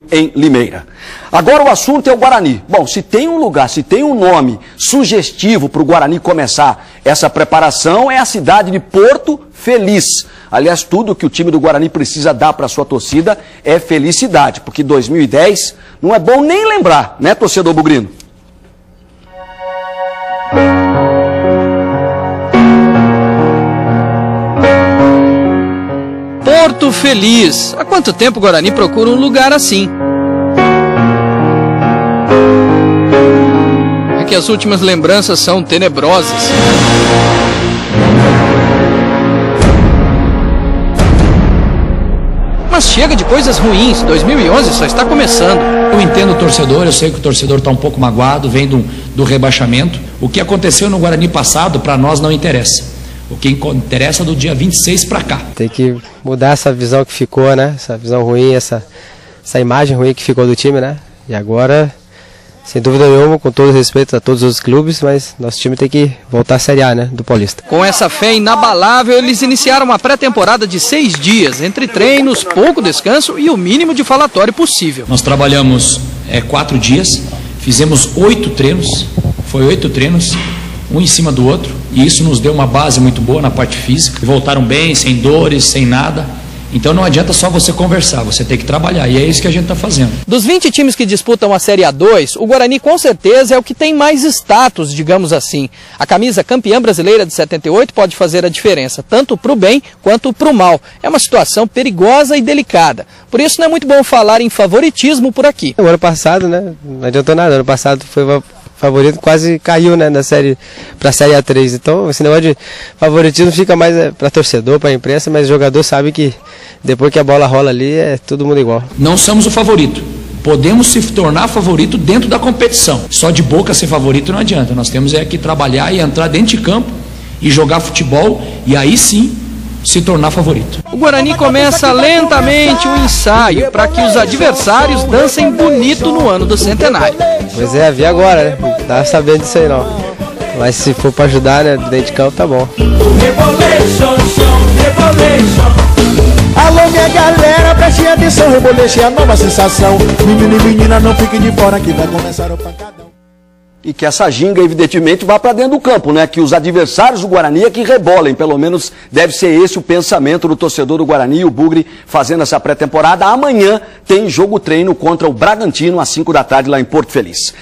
em Limeira. Agora o assunto é o Guarani. Bom, se tem um lugar, se tem um nome sugestivo para o Guarani começar essa preparação, é a cidade de Porto Feliz. Aliás, tudo que o time do Guarani precisa dar para a sua torcida é felicidade, porque 2010 não é bom nem lembrar, né, torcedor bugrino? Porto Feliz. Há quanto tempo o Guarani procura um lugar assim? É que as últimas lembranças são tenebrosas. Mas chega de coisas ruins, 2011 só está começando. Eu entendo o torcedor, eu sei que o torcedor está um pouco magoado, vem do rebaixamento. O que aconteceu no Guarani passado, para nós não interessa. O que interessa é do dia 26 para cá. Tem que mudar essa visão que ficou, né? Essa visão ruim, essa imagem ruim que ficou do time, né? E agora, sem dúvida nenhuma, com todo respeito a todos os clubes, mas nosso time tem que voltar à Série A, né? Do Paulista. Com essa fé inabalável, eles iniciaram uma pré-temporada de 6 dias, entre treinos, pouco descanso e o mínimo de falatório possível. Nós trabalhamos 4 dias, fizemos 8 treinos, foi 8 treinos, um em cima do outro, e isso nos deu uma base muito boa na parte física. Voltaram bem, sem dores, sem nada. Então não adianta só você conversar, você tem que trabalhar, e é isso que a gente está fazendo. Dos 20 times que disputam a Série A2, o Guarani com certeza é o que tem mais status, digamos assim. A camisa campeã brasileira de 78 pode fazer a diferença, tanto para o bem quanto para o mal. É uma situação perigosa e delicada. Por isso não é muito bom falar em favoritismo por aqui. O ano passado, né, não adiantou nada, ano passado foi favorito, quase caiu, né, para a Série A3. Então esse negócio de favoritismo fica mais para torcedor, para a imprensa, mas o jogador sabe que depois que a bola rola ali é todo mundo igual. Não somos o favorito. Podemos se tornar favorito dentro da competição. Só de boca ser favorito não adianta. Nós temos que trabalhar e entrar dentro de campo e jogar futebol, e aí sim se tornar favorito. O Guarani começa lentamente o ensaio para que os adversários dancem bonito no ano do centenário. Pois é, vi agora, né? Não tava sabendo disso aí não. Mas se for para ajudar, né, dentro de campo, tá bom. Alô, minha galera, preste atenção, Rebolation é a nova sensação. Menino e menina, não fiquem de fora que vai começar o pancadão. E que essa ginga, evidentemente, vá para dentro do campo, né? Que os adversários do Guarani é que rebolem. Pelo menos deve ser esse o pensamento do torcedor do Guarani e o Bugre fazendo essa pré-temporada. Amanhã tem jogo treino contra o Bragantino às 5 da tarde lá em Porto Feliz.